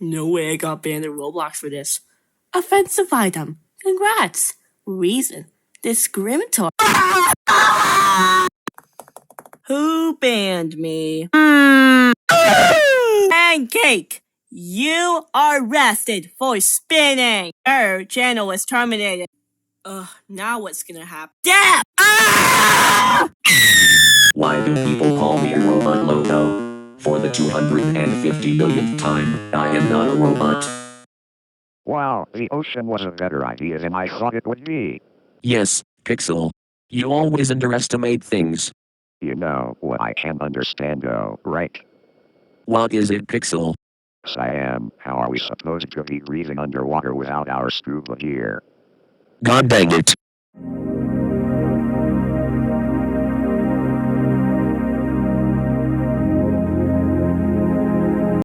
No way I got banned in Roblox for this. Offensive item. Congrats. Reason. Discriminatory. Who banned me? Pancake! You are arrested for spinning. Your channel is terminated. Now what's gonna happen? Death! Why do people call me a robot logo? For the 250 millionth time, I am not a robot. Wow, the ocean was a better idea than I thought it would be. Yes, Pixel. You always underestimate things. You know what I can understand though, right? What is it, Pixel? Siam, how are we supposed to be breathing underwater without our scuba gear? God dang it.